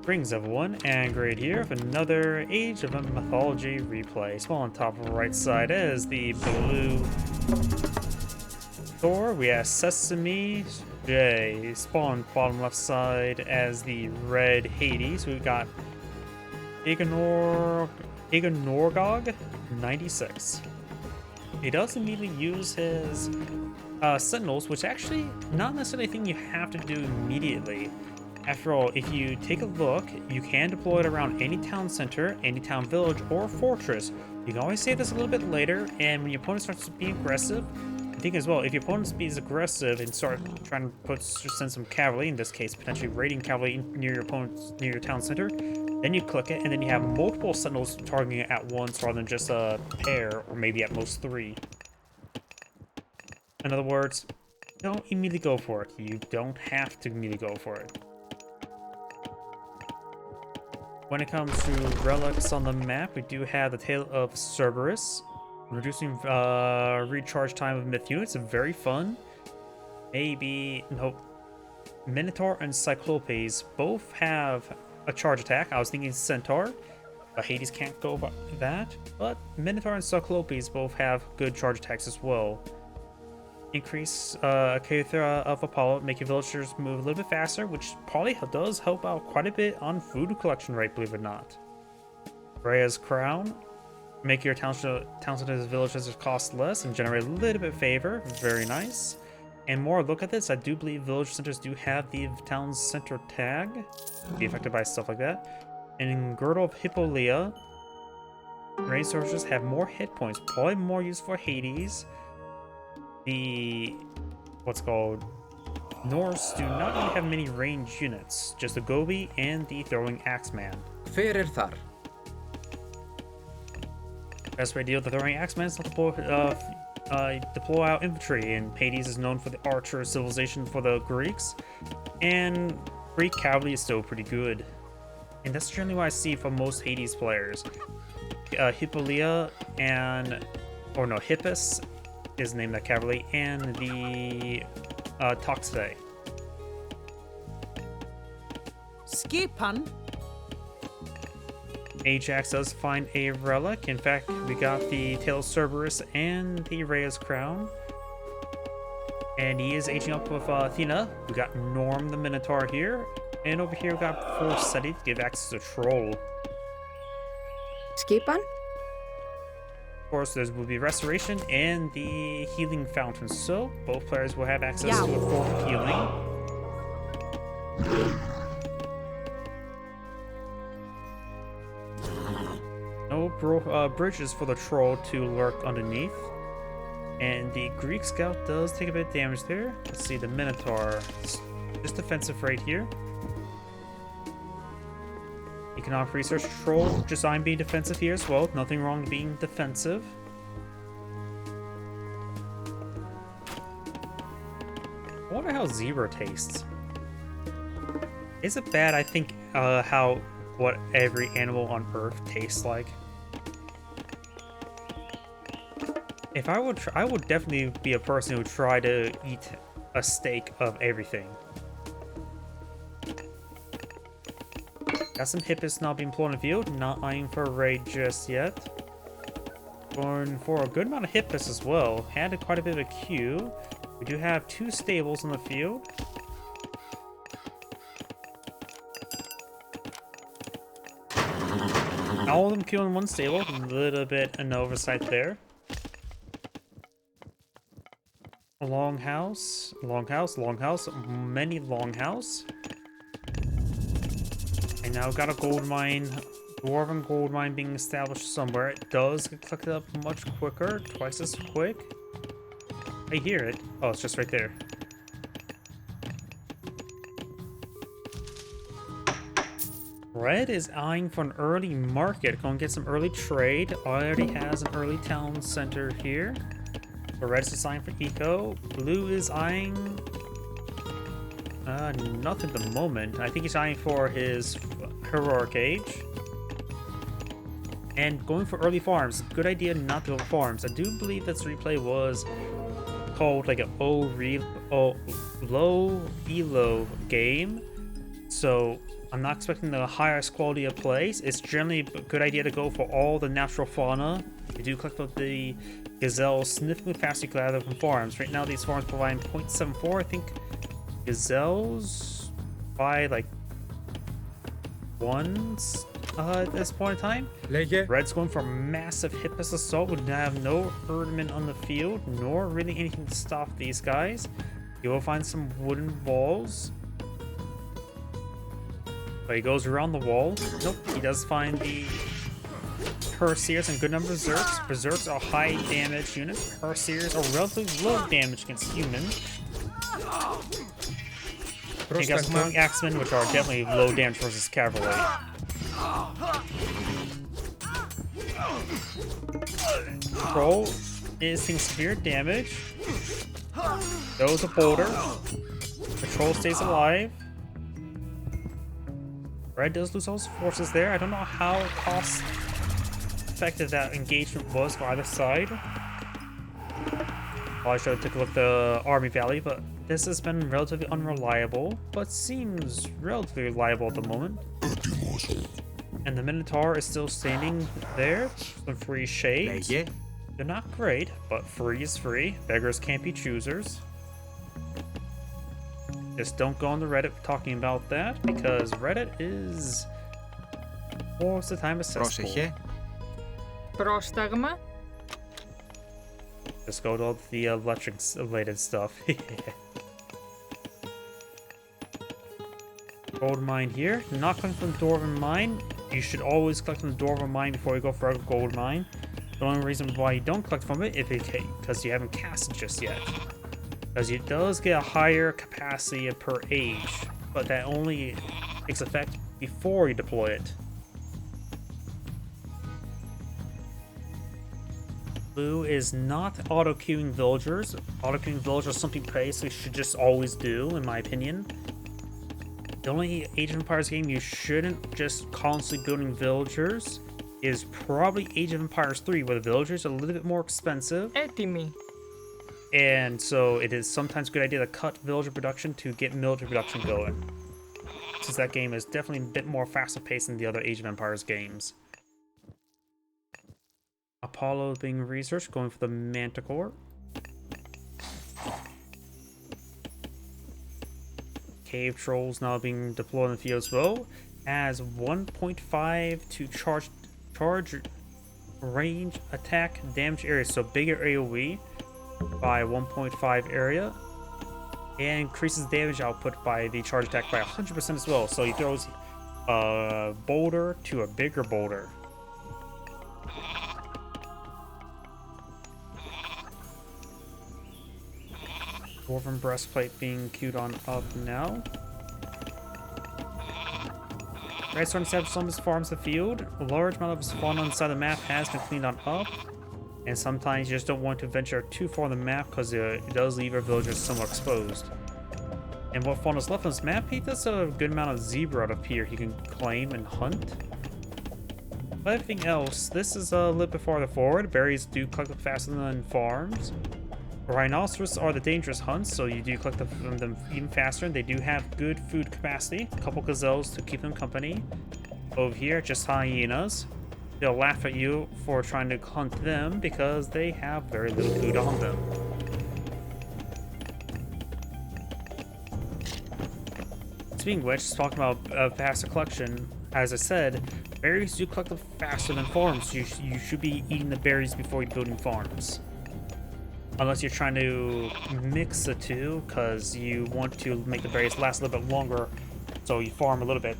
Greetings everyone, and great here with another Age of a Mythology replay. Small on top of the right side is the blue Thor. We have SesameJay. Spawn bottom left side as the red Hades. We've got Higornog96. He does immediately use his sentinels, which actually not necessarily a thing you have to do immediately. After all, if you take a look, you can deploy it around any town center, any town village, or fortress. You can always say this a little bit later, and when your opponent starts being aggressive, I think as well, if your opponent is aggressive and start trying to send some cavalry, in this case, potentially raiding cavalry near your town center, then you click it, and then you have multiple sentinels targeting it at once rather than just a pair, or maybe at most 3. In other words, don't immediately go for it. You don't have to immediately go for it. When it comes to relics on the map, we do have the Tale of Cerberus, reducing recharge time of myth units. Very fun. Minotaur and Cyclopes both have a charge attack. I was thinking Centaur, but Hades can't go by that. But Minotaur and Cyclopes both have good charge attacks as well. Increase Cathedra of Apollo, make your villagers move a little bit faster, which probably does help out quite a bit on food collection rate, believe it or not. Rhea's Crown, make your town center's villagers cost less and generate a little bit of favor. Very nice. And more look at this, I do believe village centers do have the town center tag, be affected by stuff like that. And in Girdle of Hippolyta, ranged soldiers have more hit points, probably more used for Hades. The Norse do not really have many ranged units, just the Gobi and the Throwing Axeman. Fyrir þar. Best way to deal with the Throwing Axeman is to deploy out infantry, and Hades is known for the archer civilization for the Greeks, and Greek cavalry is still pretty good. And that's generally what I see from most Hades players. Hippolyta Hippus is named that cavalry, and the Toxide. Skipan. Ajax does find a relic. In fact, we got the Tale of Cerberus and the Rhea's Crown. And he is aging up with Athena. We got Norm the Minotaur here. And over here we got Forseti to give access to Troll. Skipan. Of course, there will be Restoration and the Healing Fountain, so both players will have access to a form of healing. No bridges for the Troll to lurk underneath. And the Greek Scout does take a bit of damage there. Let's see, the Minotaur, just defensive right here. Economic Research Troll, just I'm being defensive here as well. Nothing wrong being defensive. I wonder how zebra tastes. Is it bad? I think what every animal on Earth tastes like. If I would definitely be a person who would try to eat a steak of everything. Got some Hippus not being deployed in the field, not eyeing for a raid just yet. Going for a good amount of Hippus as well. Had quite a bit of a queue. We do have 2 stables in the field. All of them queuing in one stable. A little bit an oversight there. A longhouse, many longhouse. And now got a gold mine, dwarven gold mine being established somewhere. It does get clicked up much quicker, twice as quick. I hear it. Oh, it's just right there. Red is eyeing for an early market. Gonna get some early trade. Already has an early town center here. So red is eyeing for eco. Blue is eyeing nothing at the moment. I think he's eyeing for his heroic age. And going for early farms. Good idea not to go for farms. I do believe this replay was called like an low elo game. So I'm not expecting the highest quality of plays. It's generally a good idea to go for all the natural fauna. You do collect up the gazelles significantly faster you gather from farms. Right now, these farms provide 0.74. I think gazelles by like ones at this point in time. Red's going for a massive Hippus assault. Would have no herdmen on the field, nor really anything to stop these guys. You will find some wooden walls. But he goes around the wall. Nope, he does find the Herseers and good number of Berserks. Berserks are high damage units. Herseers are relatively low damage against humans. You got some throwing axemen, which are definitely low damage versus cavalry. Troll is seeing severe damage. Throws a boulder. The troll stays alive. Red does lose all his forces there. I don't know how cost effective that engagement was for either side. Probably should have took a look at the army value, but this has been relatively unreliable, but seems relatively reliable at the moment. And the Minotaur is still standing there. Some free shades. They're not great, but free is free. Beggars can't be choosers. Just don't go on the Reddit talking about that, because Reddit is most of the time a cesspool. Πρόσταγμα. Just go to all the electric related stuff. Gold mine here. Not collecting from the Dwarven mine. You should always collect from the Dwarven mine before you go for a gold mine. The only reason why you don't collect from it is because you haven't cast it just yet. Because it does get a higher capacity per age, but that only takes effect before you deploy it. Blue is not auto-queuing villagers. Auto-queuing villagers is something basically should just always do, in my opinion. The only Age of Empires game you shouldn't just constantly building villagers is probably Age of Empires 3, where the villagers are a little bit more expensive. Έτοιμοι. And so it is sometimes a good idea to cut villager production to get military production going. Since that game is definitely a bit more faster paced than the other Age of Empires games. Apollo is being researched, going for the Manticore. Cave Trolls now being deployed in the field as well. Has 1.5 to charge range attack damage area, so bigger AoE by 1.5 area, and increases damage output by the charge attack by 100% as well. So he throws a boulder to a bigger boulder. Dwarven breastplate being queued on up now. Red starting to have some of his farms in the field. A large amount of his fauna on the side of the map has been cleaned on up. And sometimes you just don't want to venture too far on the map because it does leave our villagers somewhat exposed. And what fauna's left on this map, he does a good amount of zebra up here he can claim and hunt. But everything else, this is a little bit farther forward. Berries do collect up faster than farms. Rhinoceros are the dangerous hunts, so you do collect them even faster. They do have good food capacity. A couple gazelles to keep them company. Over here, just hyenas. They'll laugh at you for trying to hunt them because they have very little food on them. Speaking of which, talking about faster collection, as I said, berries do collect them faster than farms. You should be eating the berries before you're building farms. Unless you're trying to mix the two, because you want to make the berries last a little bit longer, so you farm a little bit.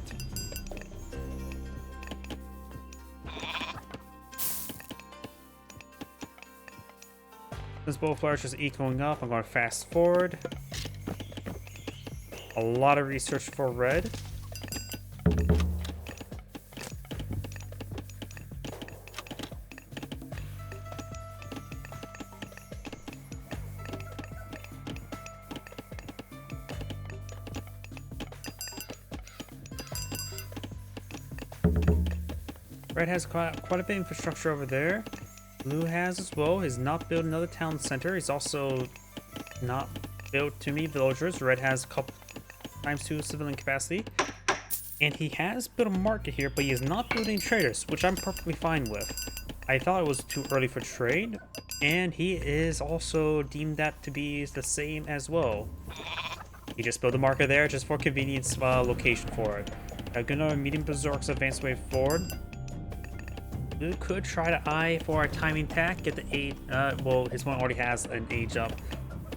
Since both flourishes is equaling up, I'm going to fast forward. A lot of research for red. Red has quite a bit of infrastructure over there. Blue has as well. He's not built another town center. He's also not built too many villagers. Red has a couple times 2 civilian capacity. And he has built a market here, but he is not building traders, which I'm perfectly fine with. I thought it was too early for trade, and he is also deemed that to be the same as well. He just built a market there just for convenience location for it. Gonna medium berserks advance way forward. We could try to eye for a timing attack, get the 8, well, his one already has an age up.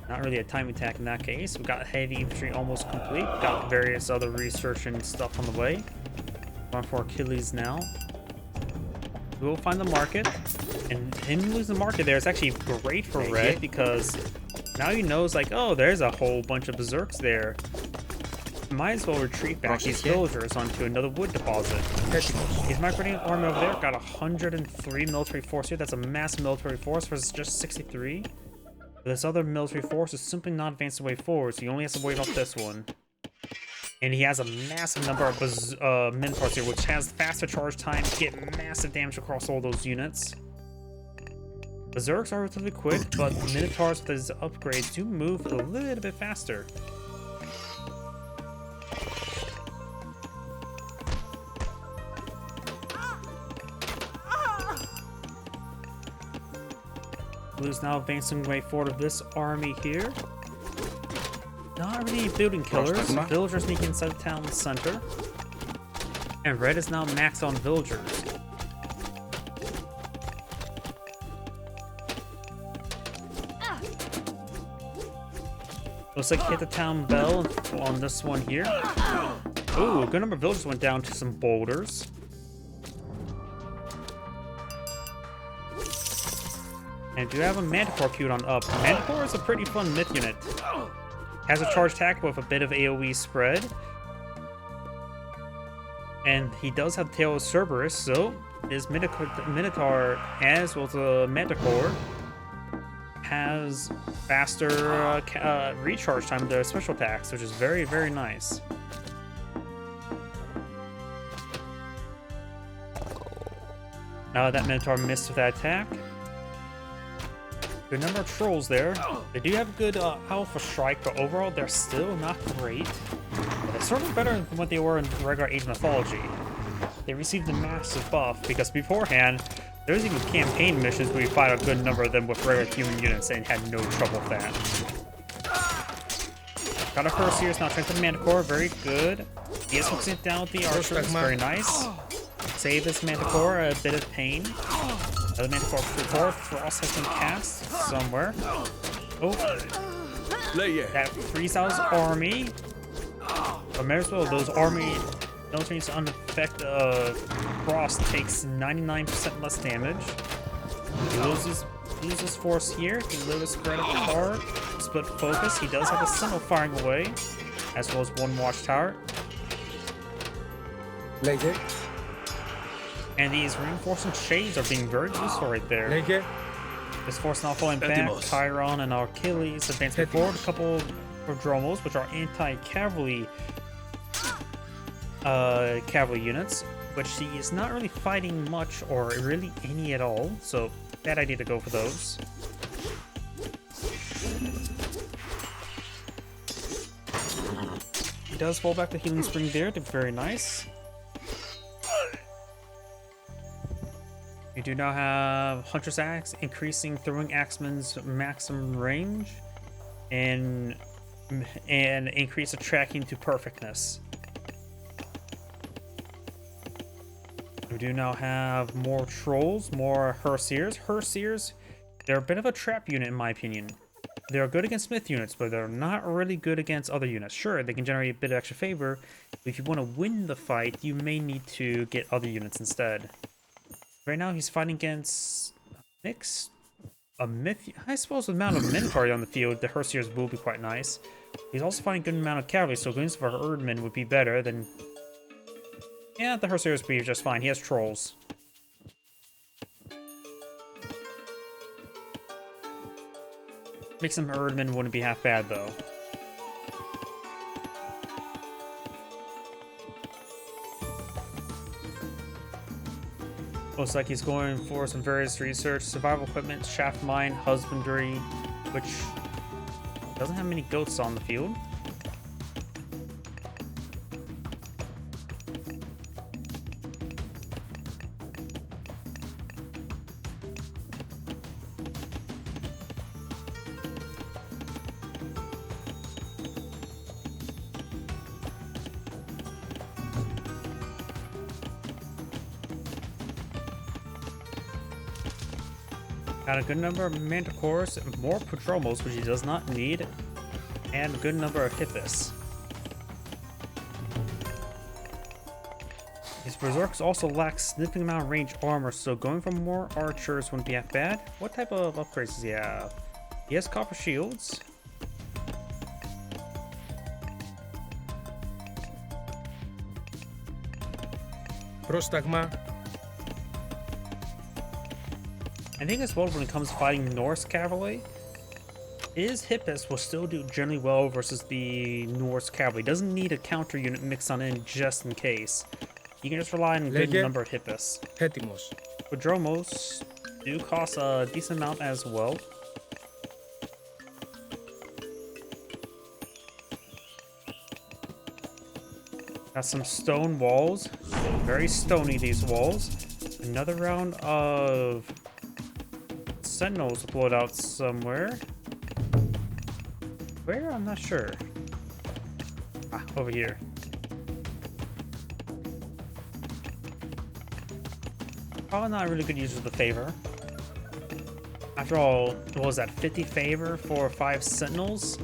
Not really a timing attack in that case. We got heavy infantry almost complete. Got various other research and stuff on the way. Going for Achilles now. We will find the market. And him losing the market there is actually great for Red because now he knows, like, oh, there's a whole bunch of berserks there. Might as well retreat back these villagers onto another wood deposit. He's migrating an army over there. Got 103 military force here. That's a massive military force versus just 63. This other military force is simply not advancing way forward, so he only has to wait off this one. And he has a massive number of Minotaurs here, which has faster charge time, get massive damage across all those units. Berserks are relatively quick, but Minotaurs with his upgrades do move a little bit faster. Blue's now advancing way forward of this army here. Not really building killers. Villagers sneak inside the town center. And Red is now maxed on villagers. Looks like hit the town bell on this one here. Ooh, a good number of villagers went down to some boulders. And do have a Manticore queued on up. Manticore is a pretty fun myth unit. Has a charge attack with a bit of AoE spread. And he does have Tail of Cerberus, so his Minotaur, as well as a Manticore, has faster recharge time with their special attacks, which is very, very nice. That Minotaur missed with that attack. Good number of trolls there. They do have a good alpha strike, but overall they're still not great. But they're certainly better than what they were in regular Age of Mythology. They received a massive buff because beforehand, there was even campaign missions where you fight a good number of them with regular human units and had no trouble with that. Got a first here, now trying to Manticore, very good. He is hooking it down with the archers, very nice. Save this Manticore a bit of pain. Another Manticore for Frost has been cast somewhere. Oh, that frees out his army. But may as well, those army militaries on effect of Frost takes 99% less damage. He loses force here. He can lose spread apart, split focus. He does have a Sentinel firing away, as well as one watchtower. And these reinforcing shades are being very useful right there. This force now falling back. Chiron and Achilles advancing forward. A couple of Dromos, which are anti-cavalry cavalry units, which he is not really fighting much or really any at all. So bad idea to go for those. He does fall back the healing spring there. Very nice. We do now have Hunter's Axe, increasing throwing axeman's maximum range, and increase the tracking to perfectness. We do now have more trolls, more Herseers. Herseers, they're a bit of a trap unit in my opinion. They're good against Smith units, but they're not really good against other units. Sure, they can generate a bit of extra favor, but if you want to win the fight, you may need to get other units instead. Right now, he's fighting against a myth. I suppose the amount of Minotaur on the field, the Herseers will be quite nice. He's also fighting a good amount of cavalry, so going for Erdman would be better than. Yeah, the Herseers would be just fine. He has trolls. Make some Erdman wouldn't be half bad though. Looks like he's going for some various research, survival equipment, shaft mine, husbandry, which doesn't have many goats on the field. Got a good number of Manticores, more Prodromos, which he does not need, and a good number of Hippus. His Berserks also lack significant amount of range armor, so going for more archers wouldn't be that bad. What type of upgrades does he have? He has copper shields. Πρόσταγμα. I think as well when it comes to fighting Norse cavalry, his Hippus will still do generally well versus the Norse cavalry. Doesn't need a counter unit mixed on in just in case. You can just rely on a good Λέγε. number of Hippus. Έτοιμος. Prodromos do cost a decent amount as well. Got some stone walls. Very stony, these walls. Another round of sentinels deployed out somewhere. Where? I'm not sure. Ah, over here. Probably not a really good use of the favor. After all, what was that, 50 favor for 5 sentinels?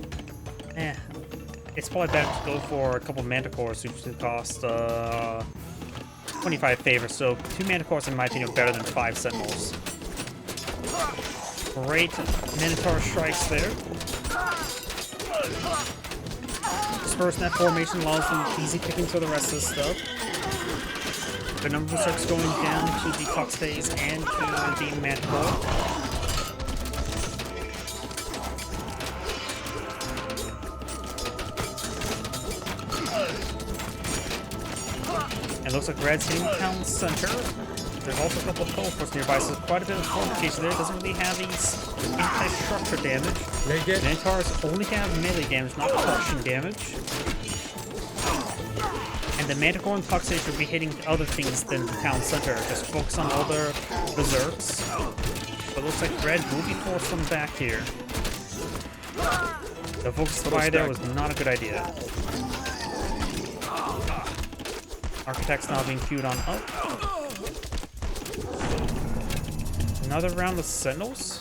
It's probably better to go for a couple of Manticores, which cost 25 favor. So 2 Manticores, in my opinion, are better than 5 sentinels. Great Minotaur strikes there. Disperse net formation allows them easy picking for the rest of the stuff. The number of Berserks going down to the Cox phase and to the Manticore. It looks like Red's hitting town center. There's also a couple of teleports nearby, so quite a bit of fortification there. Doesn't really have these anti-structure damage. Minotaurs only have melee damage, not crushing damage. And the Manticore and Toxic should be hitting other things than the town center. Just focus on all their berserks. But it looks like Red will be forced from back here. The focus fire there was not a good idea. Architect's now being queued on up. Another round of Sentinels.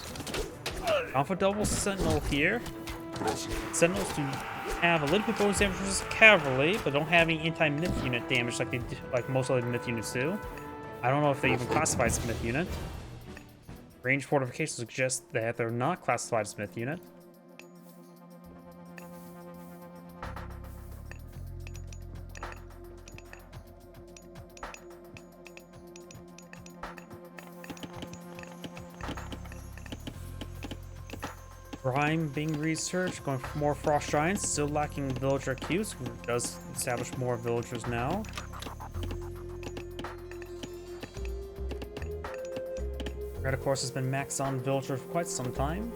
Alpha double Sentinel here. Sentinels do have a little bit bonus damage versus cavalry, but don't have any anti-myth unit damage like they do, like most other myth units do. I don't know if they even classify as a myth unit. Range fortification suggests that they're not classified as myth unit. Prime being researched, going for more Frost Giants, still lacking villager queues, who does establish more villagers now. Red, of course, has been maxed on villager for quite some time.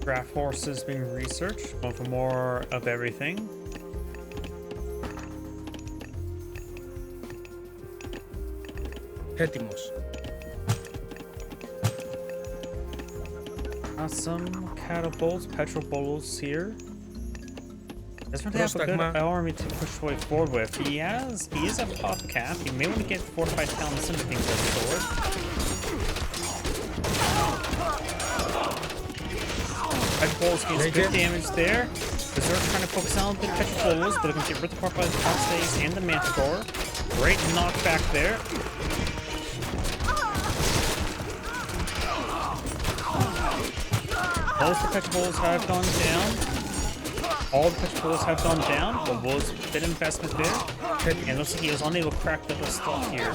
Draft horses being researched, going for more of everything. Έτοιμος. Got some catapults, petrol bolos here. Doesn't really have a good army to push way forward with. He is a puff cap. He may want to get fortified towns and things of the sword. Petropolis gains good damage there. Berserk trying to focus on the Petropolis, but it can get ripped apart by the Cox phase and the Manticore. Great knockback there. Most of the Petropolis have gone down. All the Petropolis have gone down, but was a bit of investment there. And it looks like he was unable to crack the stuff here.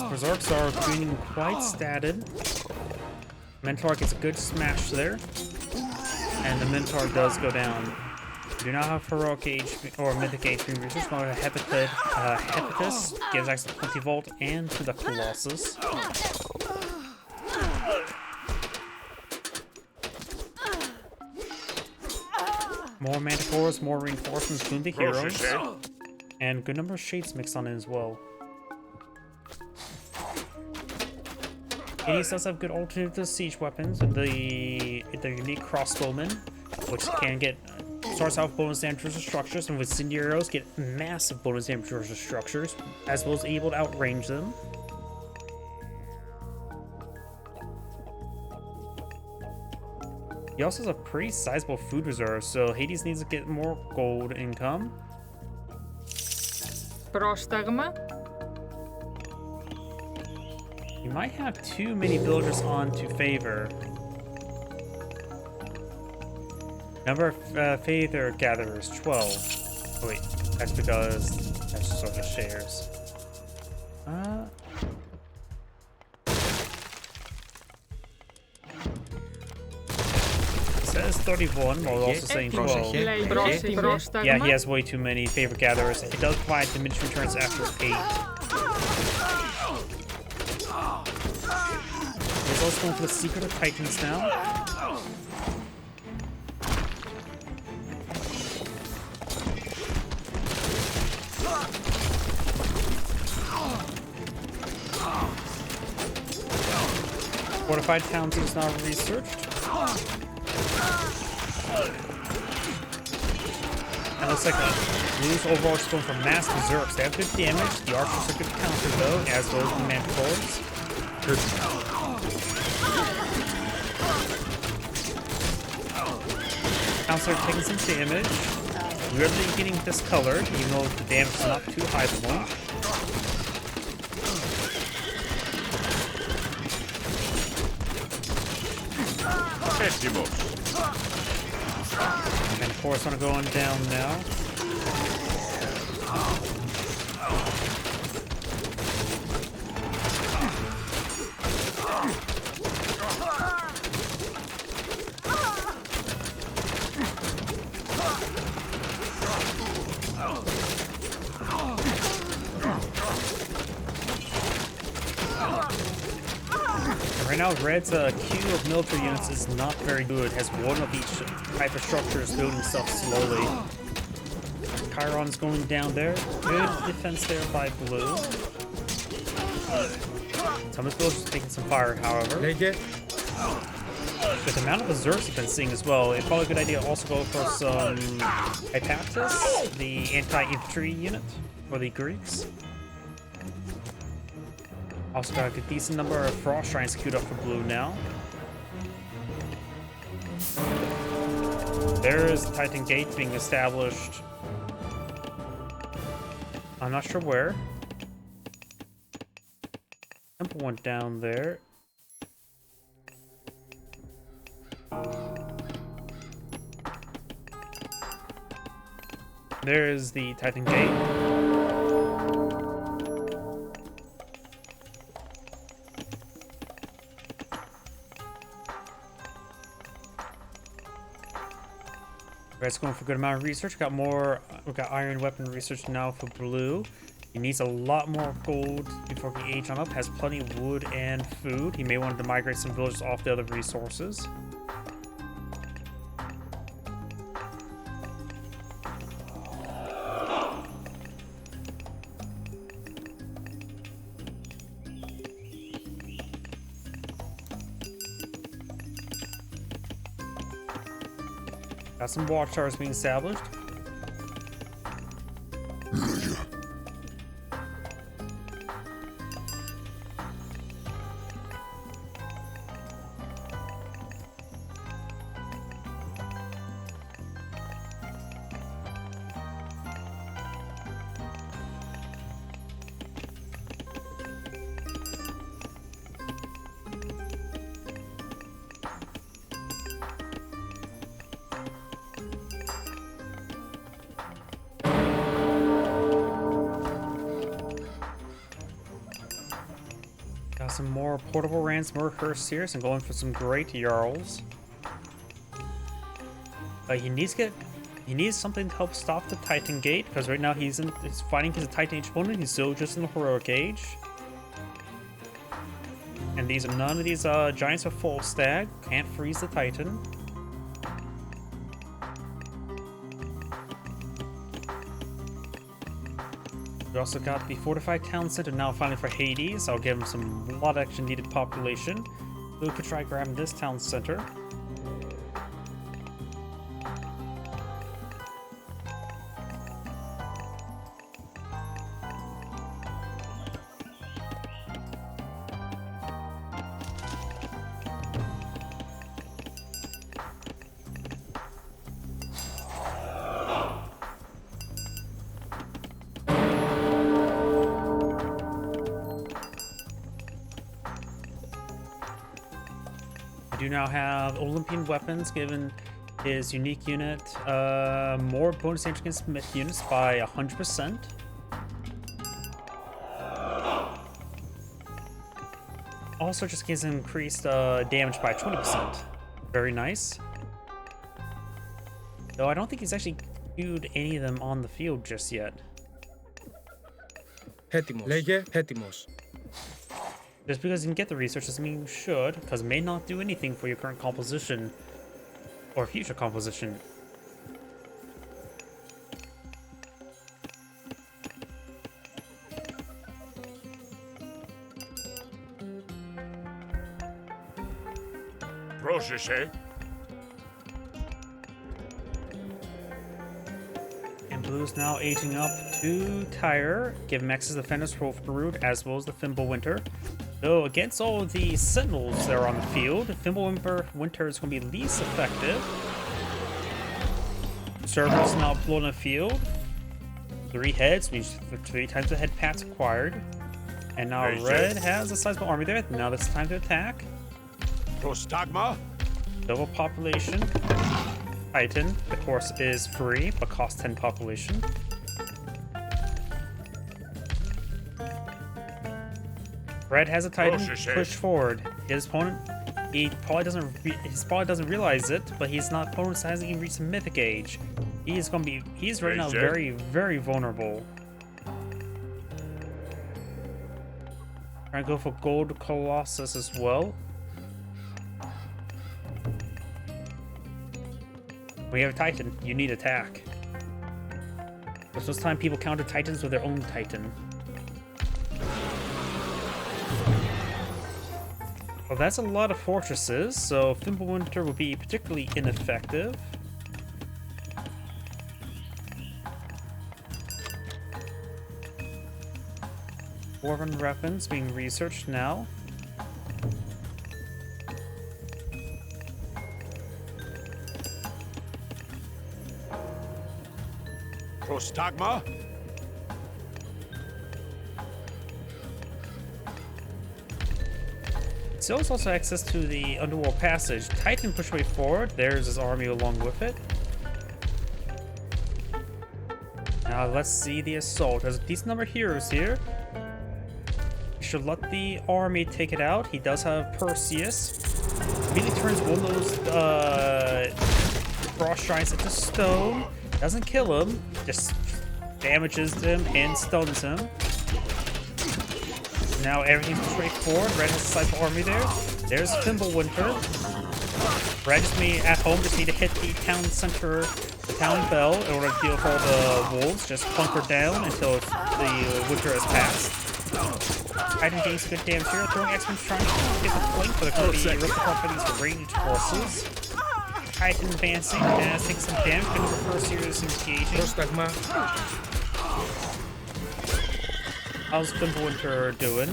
Berserks are being quite statted. Minotaur gets a good smash there. And the Minotaur does go down. Do not have heroic HP or mythic HP research, but Hepatus gives access to 20 volt and to the Colossus. More manticores, more reinforcements between the heroes, and good number of shades mixed on in as well. Hades does have good alternative siege weapons, the unique crossbowman, which can get starts out with bonus damage to structures, and with incendiary arrows get massive bonus damage to structures, as well as able to outrange them. He also has a pretty sizable food reserve, so Hades needs to get more gold income. Πρόσταγμα. You might have too many villagers on to favor. Number of favor gatherers, 12. Oh wait, that's because that's just sort of shares. It says 31, while also saying 12. Yeah, he has way too many favor gatherers. It does provide diminished returns after 8. He's also going for the Secret of Titans now. Fortified towns is now researched. And looks like Blue's overall is going for mass berserks. They have good damage. The archers are good counter though, as well as the manticores. Counts are taking some damage. Weirdly getting discolored, even though the damage is not too high for one. And of course, I'm going down now. Right now, Red's queue of military units is not very good. Has one of each type of structures building stuff slowly. Chiron's going down there. Good defense there by Blue. Some of his villagers are taking some fire, however. With the amount of berserks you've been seeing as well, it's probably a good idea to also go for some Hypactus, the anti-infantry unit for the Greeks. Also got a decent number of frost shrines queued up for Blue now. There is Titan Gate being established. I'm not sure where. Temple went down there. There is the Titan Gate. Red's going for a good amount of research. Got more. We got iron weapon research now for Blue. He needs a lot more gold before he can age on up. Has plenty of wood and food. He may want to migrate some villagers off the other resources. Got some watchtowers being established. Got some more portable ransomware Herseers and going for some great Jarls. He needs something to help stop the Titan Gate, because right now he's fighting his Titan Age opponent. He's still just in the heroic age. And none of these giants are full stag. Can't freeze the Titan. We also got the fortified town center now finally for Hades. I'll give him a lot of extra needed population. So we could try grabbing this town center. I do now have Olympian weapons given his unique unit more bonus damage against myth units by 100%. Also just gives him increased damage by 20%. Very nice. Though I don't think he's actually queued any of them on the field just yet. Έτοιμος. Λέγε έτοιμος. Just because you can get the research doesn't mean you should, because it may not do anything for your current composition or future composition. Proszę. And Blue's now aging up to Tyre, giving Max's defenders Wolfgarud as well as the Fimbulwinter. Though against all of the Sentinels that are on the field, Fimbulwinter is going to be least effective. Cerberus now blown the field. 3 heads, means 3 times the head pats acquired. And now Red has a sizable army there. Now it's time to attack. Prostagma. Double population. Titan, of course, is free, but costs 10 population. Red has a Titan. Push forward. His opponent, he probably doesn't realize it, but his opponent hasn't even reached the mythic age. He's right now very, very vulnerable. Trying to go for Gold Colossus as well. We have a Titan. You need attack. Most of the time, people counter Titans with their own Titan. Well, that's a lot of fortresses, so Fimbulwinter will be particularly ineffective. Dwarven weapons being researched now. Prostagma. Zealous also access to the underworld passage. Titan push way forward. There's his army along with it. Now let's see the assault. There's a decent number of heroes here. We should let the army take it out. He does have Perseus. Immediately turns one of those frost shrines into stone. Doesn't kill him, just damages him and stuns him. Now everything's straightforward. Red has a sizable army there. There's Fimbulwinter. Red at home just need to hit the town center, the town bell, in order to deal with all the wolves. Just clunker down until the winter has passed. Titan gains good damage here. Throwing X-Men trying to get the flank, but they're going to be ripped apart by these ranged forces. Titan advancing as taking some damage, but the first series engaging. Πρόσταγμα. How's Fimbulwinter doing?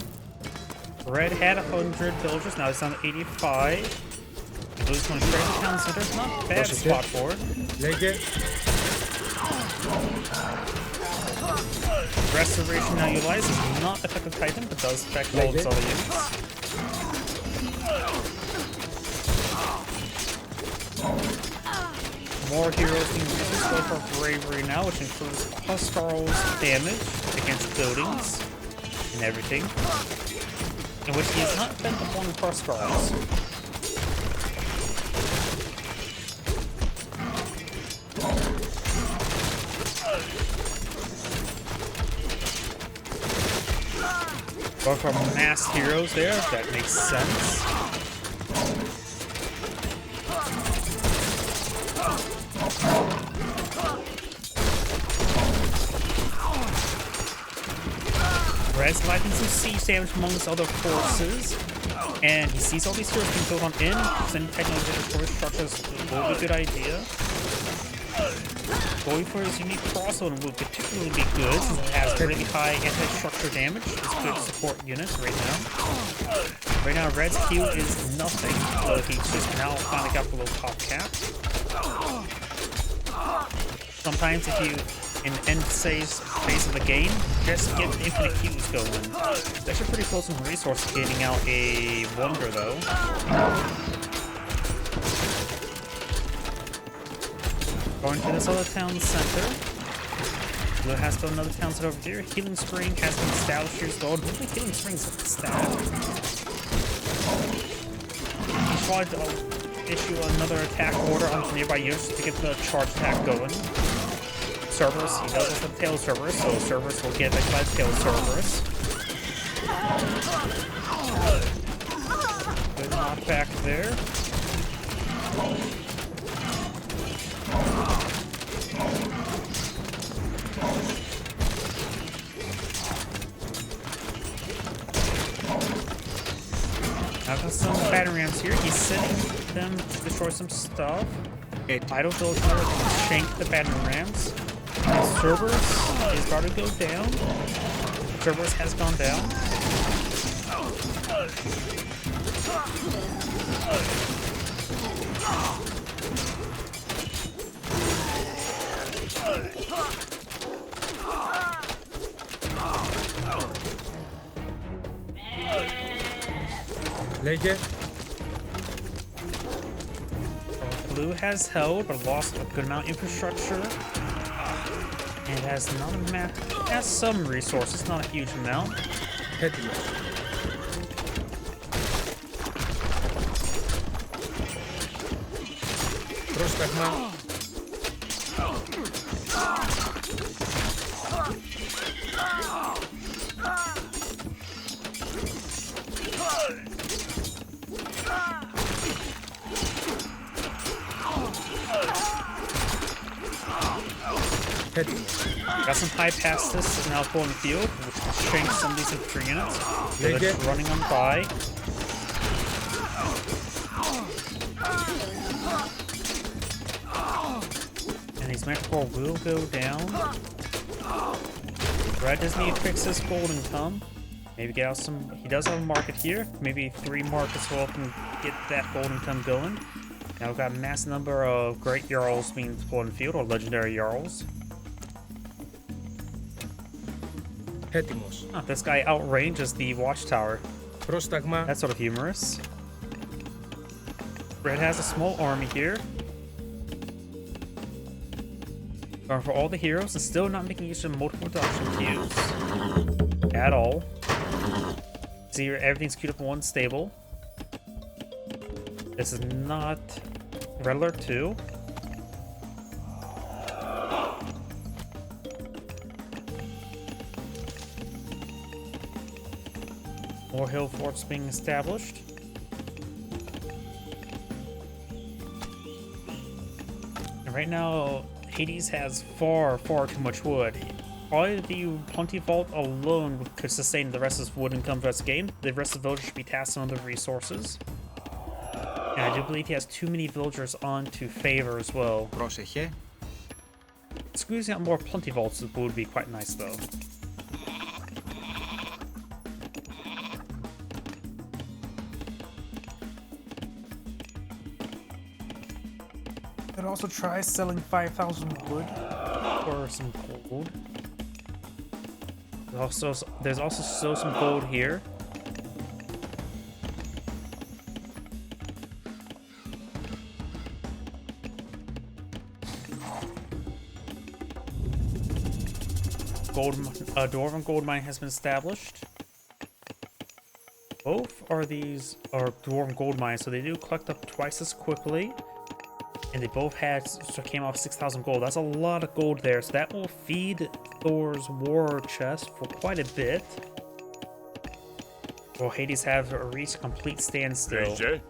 Red had 100 villagers, now it's down to 85. Blue's going straight to town center. It's not a bad spot for it. Λέγε. Restoration now utilized is not effective Titan, but does affect all its other units. More heroes being used for bravery now, which includes Huskarl's damage against buildings and everything, in which he has not been upon Huskarl's. Going for mass heroes there, that makes sense. Red's liking some siege damage amongst other forces. And he sees all these heroes being built on in. Sending technological structures will be a good idea. Going for his unique crossbow will particularly be good since it has really high anti-structure damage. It's good support units right now. Right now, Red's Q is nothing. He's just now finally got below top cap. Sometimes if you, in the end phase of the game, just get infinite Qs going. It's actually pretty close in resources getting out a Wonder though. Going to this other town center. Blue has built another town center over here. Healing Spring has been established here as well. Hopefully Healing Spring's established. He's probably to issue another attack order onto nearby units to get the charge attack going. Cerberus, he does have Tail Cerberus, so Cerberus will get affected by Tail Cerberus. Good knockback there. I've got some battering rams here. He's sending them to destroy some stuff. Idle Villager can shank the battering rams. Cerberus is about to go down. Cerberus has gone down. Λέγε. Blue has held, but lost a good amount of infrastructure. And has not a map. It has some resources, not a huge amount. Έτοιμος. Πρόσταγμα. Got some high past this is now pulling the field, which shanks some of these infantry units. They're just running on by. And these Manticore will go down. Red does need to fix this golden come. Maybe get out some. He does have a market here. Maybe 3 markets will can get that golden come going. Now we've got a massive number of great Jarls being deployed in the field, or legendary Jarls. Έτοιμος. This guy outranges the watchtower. Πρόσταγμα. That's sort of humorous. Red has a small army here. Going for all the heroes and still not making use of multiple production queues. At all. See here, everything's queued up in one stable. This is not Red Alert 2. More hill forts being established. And right now, Hades has far too much wood. Probably the Plenty Vault alone could sustain the rest of this wood income for this game. The rest of the villagers should be tasked on other resources. And I do believe he has too many villagers on to favor as well. Πρόσεχε. Squeezing out more Plenty Vaults would be quite nice though. Could also try selling 5,000 wood for some gold. There's also still some gold here. Dwarven gold mine has been established. Both are these are Dwarven gold mines, so they do collect up twice as quickly. And they both came off 6,000 gold. That's a lot of gold there, so that will feed Thor's war chest for quite a bit. Will Hades have reached a complete standstill? SesameJay.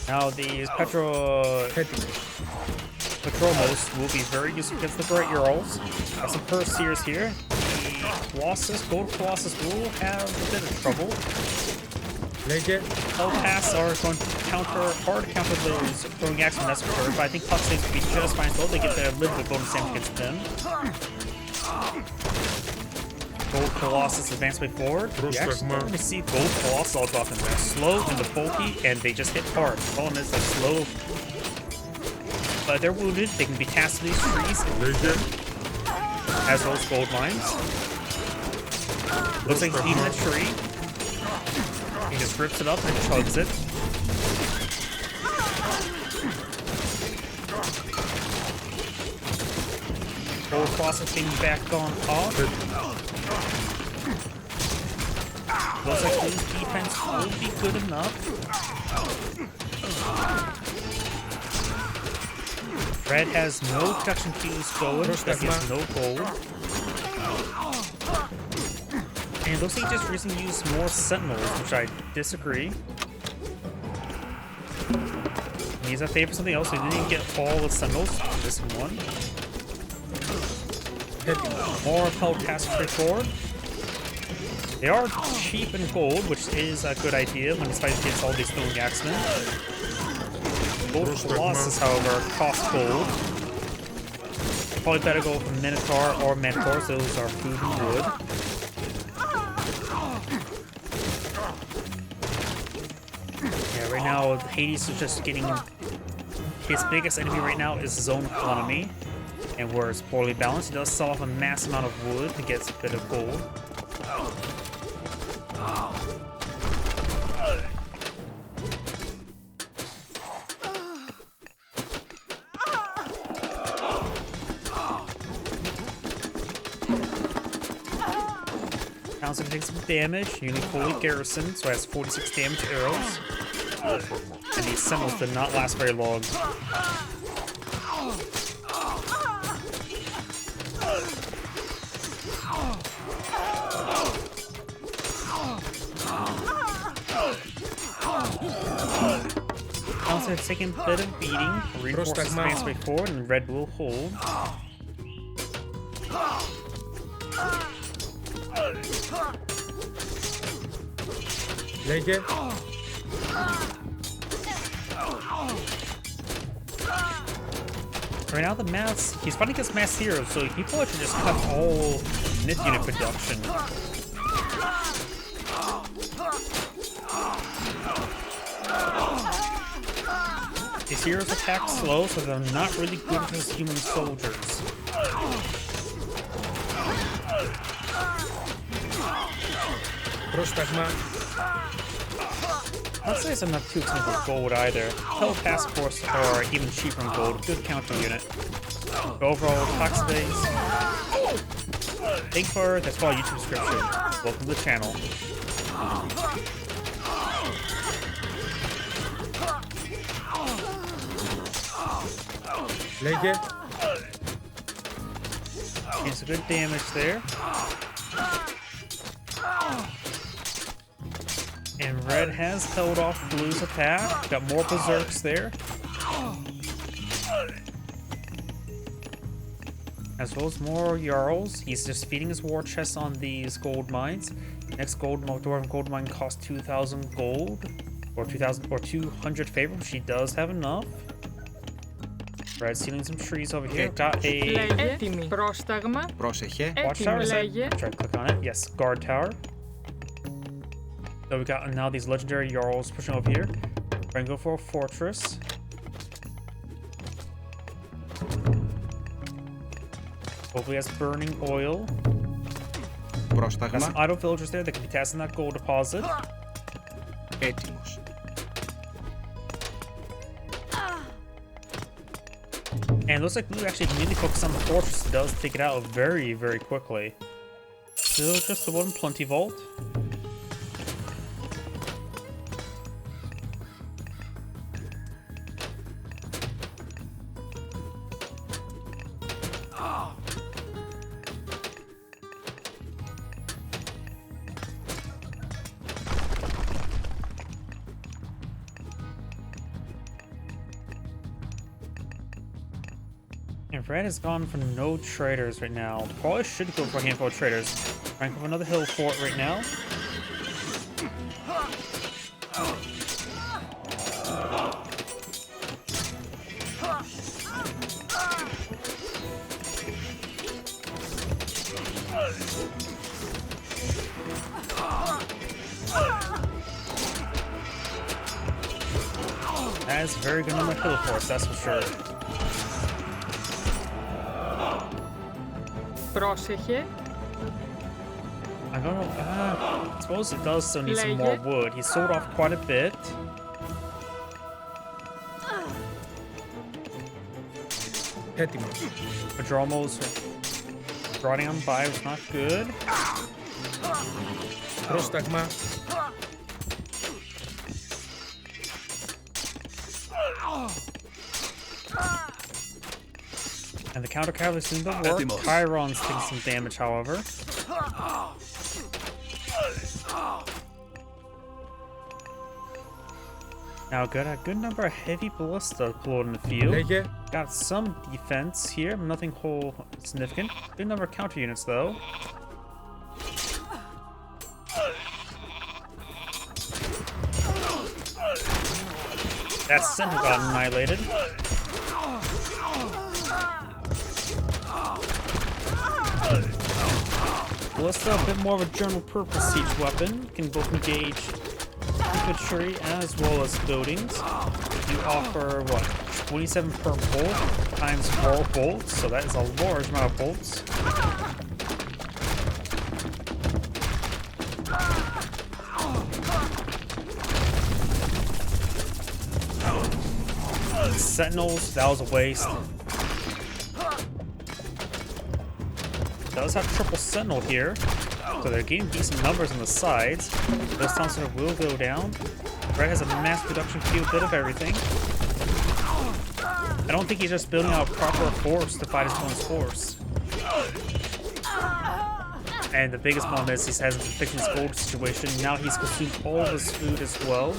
Now these Patromos will be very useful against the Great Jarls. Got some Perseers here. The Colossus, Gold Colossus will have a bit of trouble. Λέγε. Hellcasts are going to hard to counter those throwing axe from Escort, but I think Puck saves will be just fine until they get their little bit bonus damage against them. Gold Colossus advance way forward. You actually starting to see Gold Colossus all drop in there. Slow and the bulky, and they just hit hard. The problem is they're slow. But they're wounded. They can be cast to these trees as those gold mines. Looks like he's eating a tree. He just rips it up and chugs it. Gold Colossus being back on off. Looks like his defense will be good enough. Red has no protection fuse going because he has no gold. And it looks like he just recently used more sentinels, which I disagree. He's a favor for something else, so he didn't even get all the sentinels for this one. More Hellcast straightforward. They are cheap in gold, which is a good idea when it's fighting against all these throwing axemen. Gold Colossus, however, cost gold. Probably better go for Minotaur or Mantors, those are food and wood. Yeah, right now Hades is just getting... His biggest enemy right now is his own economy. And where it's poorly balanced, he does sell off a mass amount of wood to get a bit of gold. Sounds like it takes some damage. Unit fully garrisoned, so it has 46 damage arrows. And these sentinels did not last very long. Also, it's taking a bit of beating. Reinforces advance way forward, and red will hold. Λέγε. Right now, the mass, he's fighting against mass heroes, so he probably should just cut all myth unit production. His heroes attack slow, so they're not really good against human soldiers. Πρόσταγμα. I'd say it's not too expensive with gold either. Hell Task Force are even cheaper in gold. Good counter unit. But overall, Toxabays. Thanks for that's for our YouTube subscription. Welcome to the channel. Λέγε. It's good damage there. And red has held off blue's attack. Got more berserks there. As well as more Jarls. He's just feeding his war chest on these gold mines. Next dwarven gold mine costs 2,000 gold. Or 2,000 or 200 favor, which he does have enough. Red's stealing some trees over here. Got a Έτοιμη. Πρόσταγμα. Πρόσεχε. watch tower. Is that? Λέγε. Try to click on it. Yes, guard tower. So we got now these legendary Jarls pushing over here. We're gonna go for a fortress. Hopefully has burning oil. Got Πρόσταγμα. some idle villagers there that can be tasking that gold deposit. Έτοιμος. And it looks like blue actually immediately focused on the fortress. It does take it out very, very quickly. Still just the one plenty vault. Red has gone for no traders right now. Probably should go for a handful of traders. Rank up another hill fort right now. That is very good on the hill forts, that's for sure. Πρόσεχε. I don't know. I suppose it does still need some more wood. He sold off quite a bit. Έτοιμος. Padromos riding on by was not good. Πρόσταγμα. And the counter cavalry seems to work. Chiron's taking some damage, however. Now got a good number of heavy ballista deployed in the field. Λέγε. Got some defense here, nothing whole significant. Good number of counter units though. That sentinel got annihilated. Ballista, a bit more of a general purpose siege weapon. Can both engage infantry as well as buildings. You offer what? 27 per bolt times 4 bolts, so that is a large amount of bolts. Sentinels, that was a waste. Does have triple sentinel here, so they're getting decent numbers on the sides. This town center will go down. Red has a mass production field, bit of everything. I don't think he's just building out a proper force to fight his opponent's force. And the biggest problem is he hasn't fixed his gold situation. Now he's consumed all of his food as well.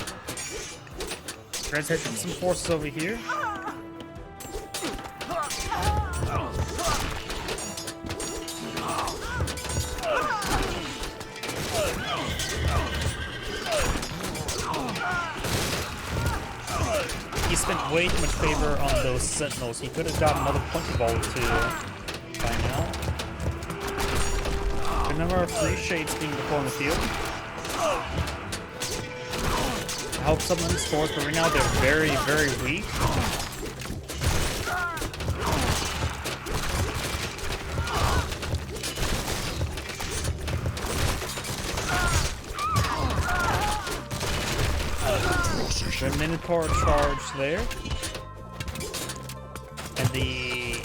Red's had some forces over here. He spent way too much favor on those sentinels. He could have gotten another punch ball or two by now. The number of free shades being deployed in the field. Help some of these stores, but right now they're very, very weak. The Minotaur charge there. And the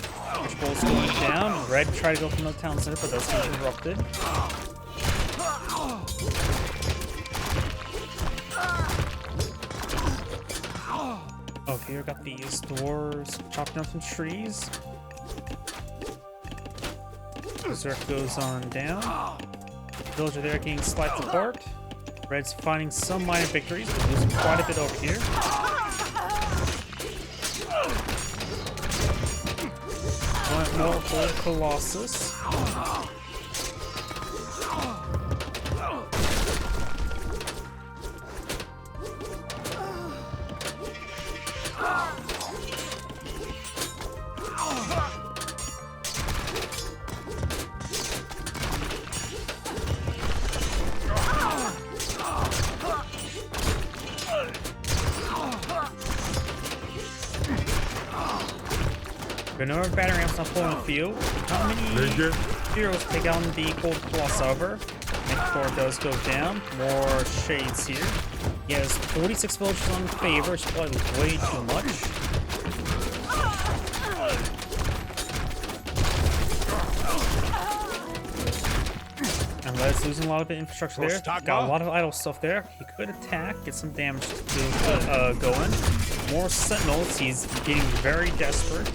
Bull's going down. Red tried to go from the town center, but that's getting interrupted. Okay, we got these doors chopping up some trees. Berserk goes on down. Villager there getting sliced apart. Red's finding some minor victories, but losing quite a bit over here. Want more Gold Colossus. Another battery ramps not pulling the field. How many heroes take on the Gold Colossus over? Thor does go down. More shades here. He has 46 villagers on favor, which is probably way too much. And Red's losing a lot of the infrastructure there. Got a lot of idle stuff there. He could attack, get some damage to going. More sentinels. He's getting very desperate.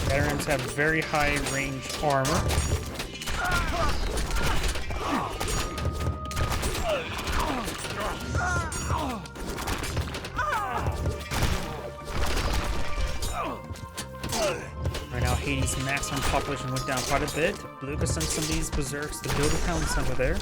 Veterans have very high range armor. Hades' maximum population went down quite a bit. Blue could send some of these berserks to build a town center there.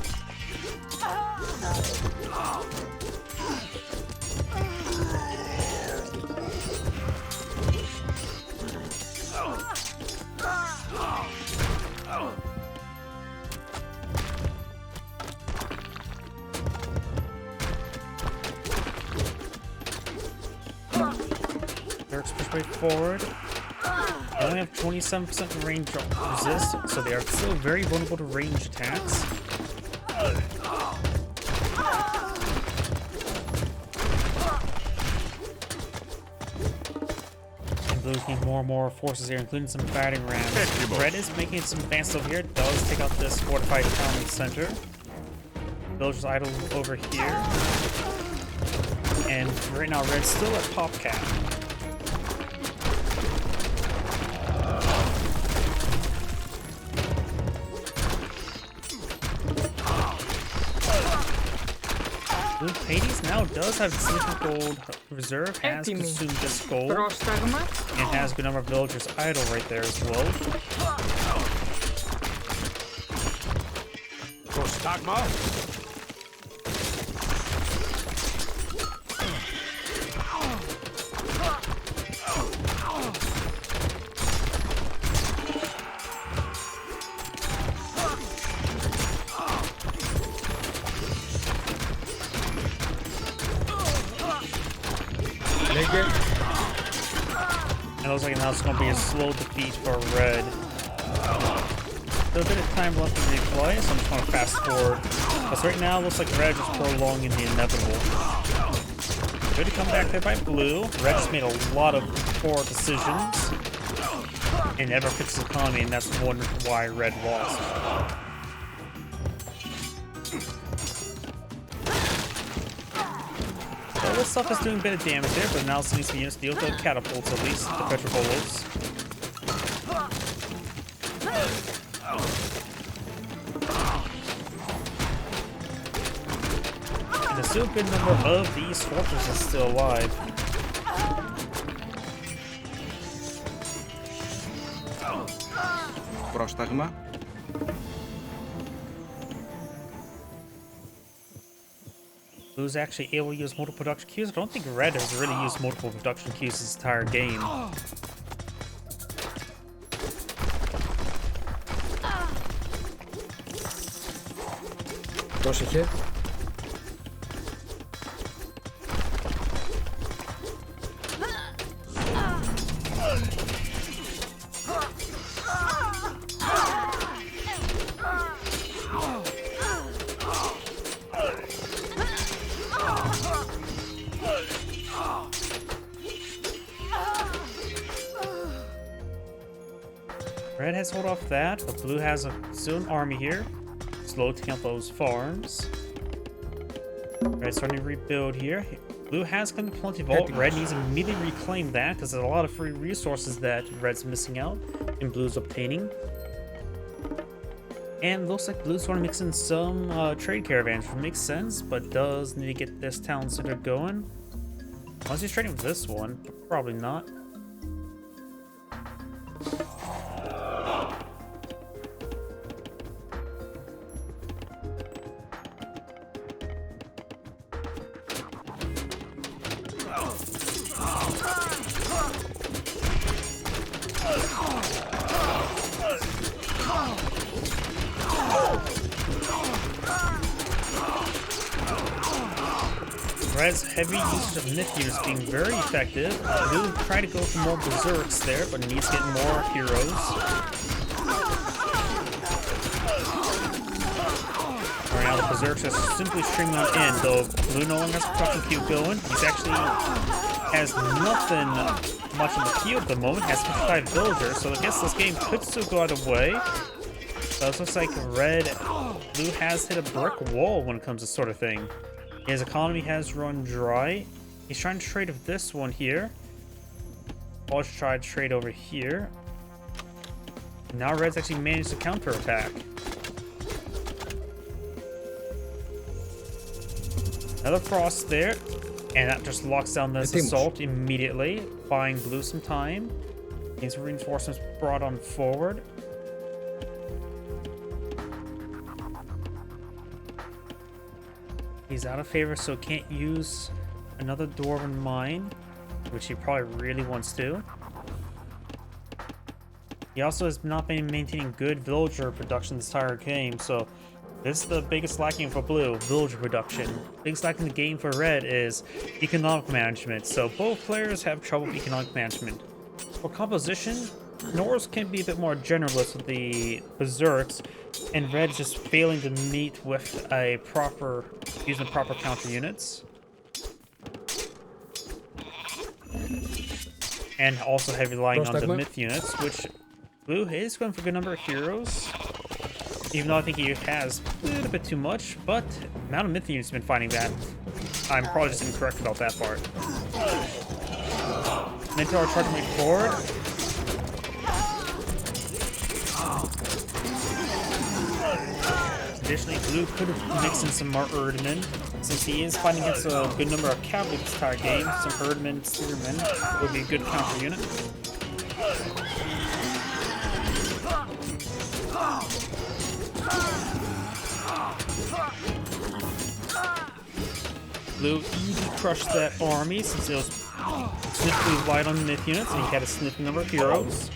Berserks push way forward. They only have 27% range resist, so they are still very vulnerable to range attacks. And Blue's getting more and more forces here, including some battering rams. Red is making some advance over here. Does take out this fortified town in the center. Villager's idle over here. And right now, Red's still at pop cap. Blue Hades now does have significant gold reserve, has consumed this gold, and has a good number of villagers idle right there as well. Prostagma. It looks like now it's going to be a slow defeat for Red. Still a bit of time left to replay, so I'm just going to fast forward. Because right now it looks like Red is prolonging the inevitable. Good to come back there by Blue. Red just made a lot of poor decisions. And never fixed his economy, and that's one why Red lost. All this stuff is doing a bit of damage there, but now it needs to be units to deal with the catapults, at least the petrol bullets. And there's still a good number of these fortresses still alive. Πρόσταγμα. Blue's actually able to use multiple production queues. I don't think Red has really used multiple production queues this entire game. Πρόσεχε. Red has hold off that, but Blue has still an army here. Slow to count those farms. Red's starting to rebuild here. Blue has kind of plenty of vault. Red needs to immediately reclaim that because there's a lot of free resources that Red's missing out and Blue's obtaining. And looks like Blue's going to mix in some trade caravans, which makes sense, but does need to get this town center going. Unless he's trading with this one, but probably not. Red's heavy usage of Myth units being very effective. Blue try to go for more berserks there, but needs to get more heroes. Right now the berserks are simply streaming on in, though Blue no longer has a production queue going. He's actually has nothing much in the queue at the moment, has 55 villagers, so I guess this game could still go either way. So it looks like Blue has hit a brick wall when it comes to this sort of thing. His economy has run dry. He's trying to trade with this one here. I'll try to trade over here. Now Red's actually managed to counterattack. Another frost there. And that just locks down this assault immediately, buying Blue some time. These reinforcements brought on forward. He's out of favor, so can't use another Dwarven mine, which he probably really wants to. He also has not been maintaining good villager production this entire game, so this is the biggest lacking for blue, villager production. Biggest lacking in the game for red is economic management, so both players have trouble with economic management. For composition, Norse can be a bit more generalist with the berserks, and red is just failing to meet with a proper, using proper counter units. And also heavily relying on the myth units, which blue is going for a good number of heroes. Even though I think he has a little bit too much, but the amount of myth units have been fighting that, I'm probably just incorrect about that part. Minotaur charging me forward. Additionally, blue could have mixed in some more Erdman, since he is fighting against a good number of cavalry this entire game. Some Erdman, Spearmen would be a good counter unit. Blue easily crushed that army since it was significantly light on myth units and he had a significant number of heroes.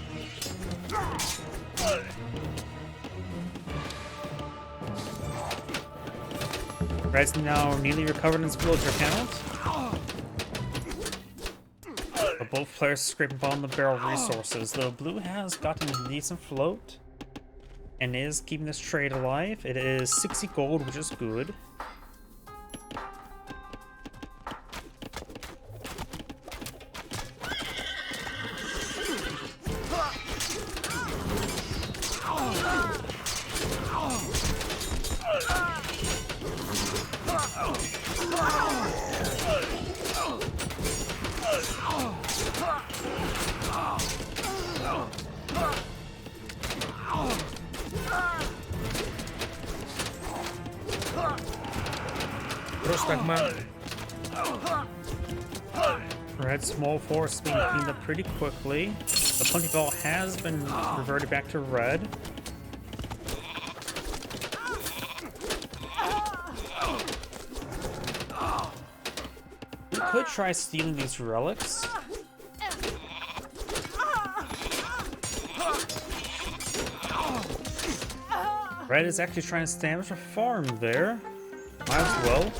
Red's now nearly recovered in his villager count. But both players scraping on the barrel resources, though blue has gotten a decent float and is keeping this trade alive. It is 60 gold, which is good. Πρόσταγμα. Red's small force is being cleaned up pretty quickly. The Punty Vault has been reverted back to red. We could try stealing these relics. Red is actually trying to establish a farm there. Might as well.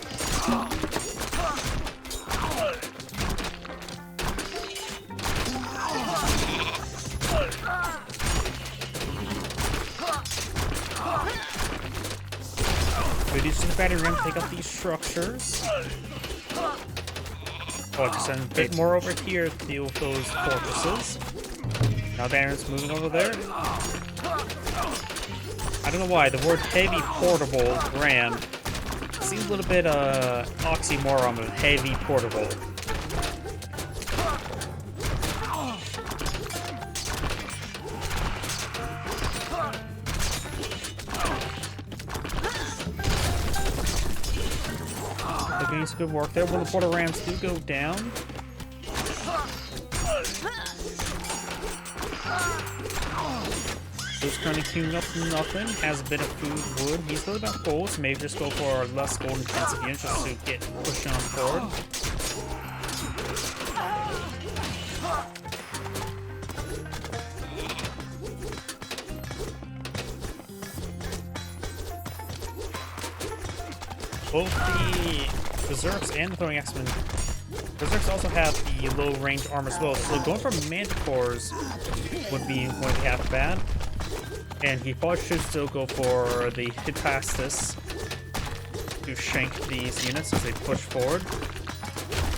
Reduce the battery ram, take out these structures. Oh, I can send a bit more over here to deal with those fortresses. Now Baron's moving over there. I don't know why, the word heavy portable ram seems a little bit oxymoron with heavy portable. They're doing some good work there. Well, the portal rams do go down. He's currently queuing up nothing, has a bit of food, wood. He's really about gold, so maybe just go for less gold intensive units just to get pushing on forward. Both the Berserks and the Throwing Axemen. Berserks also have the low range armor as well, so going for Manticores would be half bad. And he probably should still go for the Hypastis to shank these units as they push forward.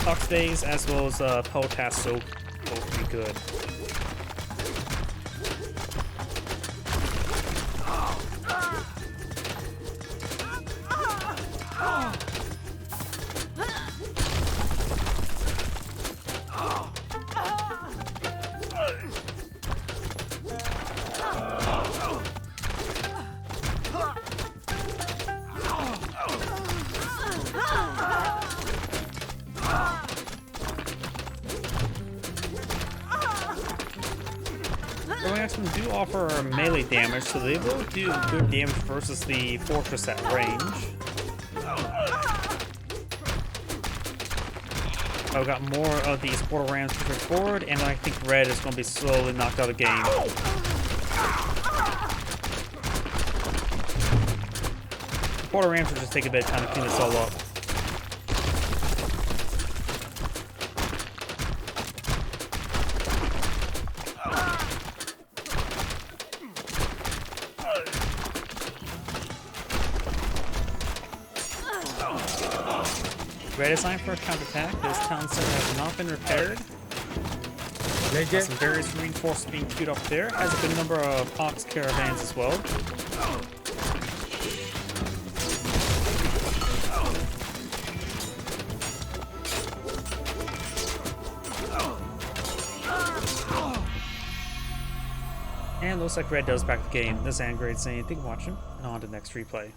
Toxdays as well as Peltas will both be good. of them do offer melee damage, so they will do good damage versus the fortress at range. I've got more of these portal rams moving forward, and I think red is going to be slowly knocked out of the game. Portal rams will just take a bit of time to clean this all up. Red is line for a counterattack. This town center has not been repaired. Legge. Some various reinforcements being queued up there. Has a good number of ox caravans as well. And looks like red does back the game. This is Angry saying thank you for watching, and on to the next replay.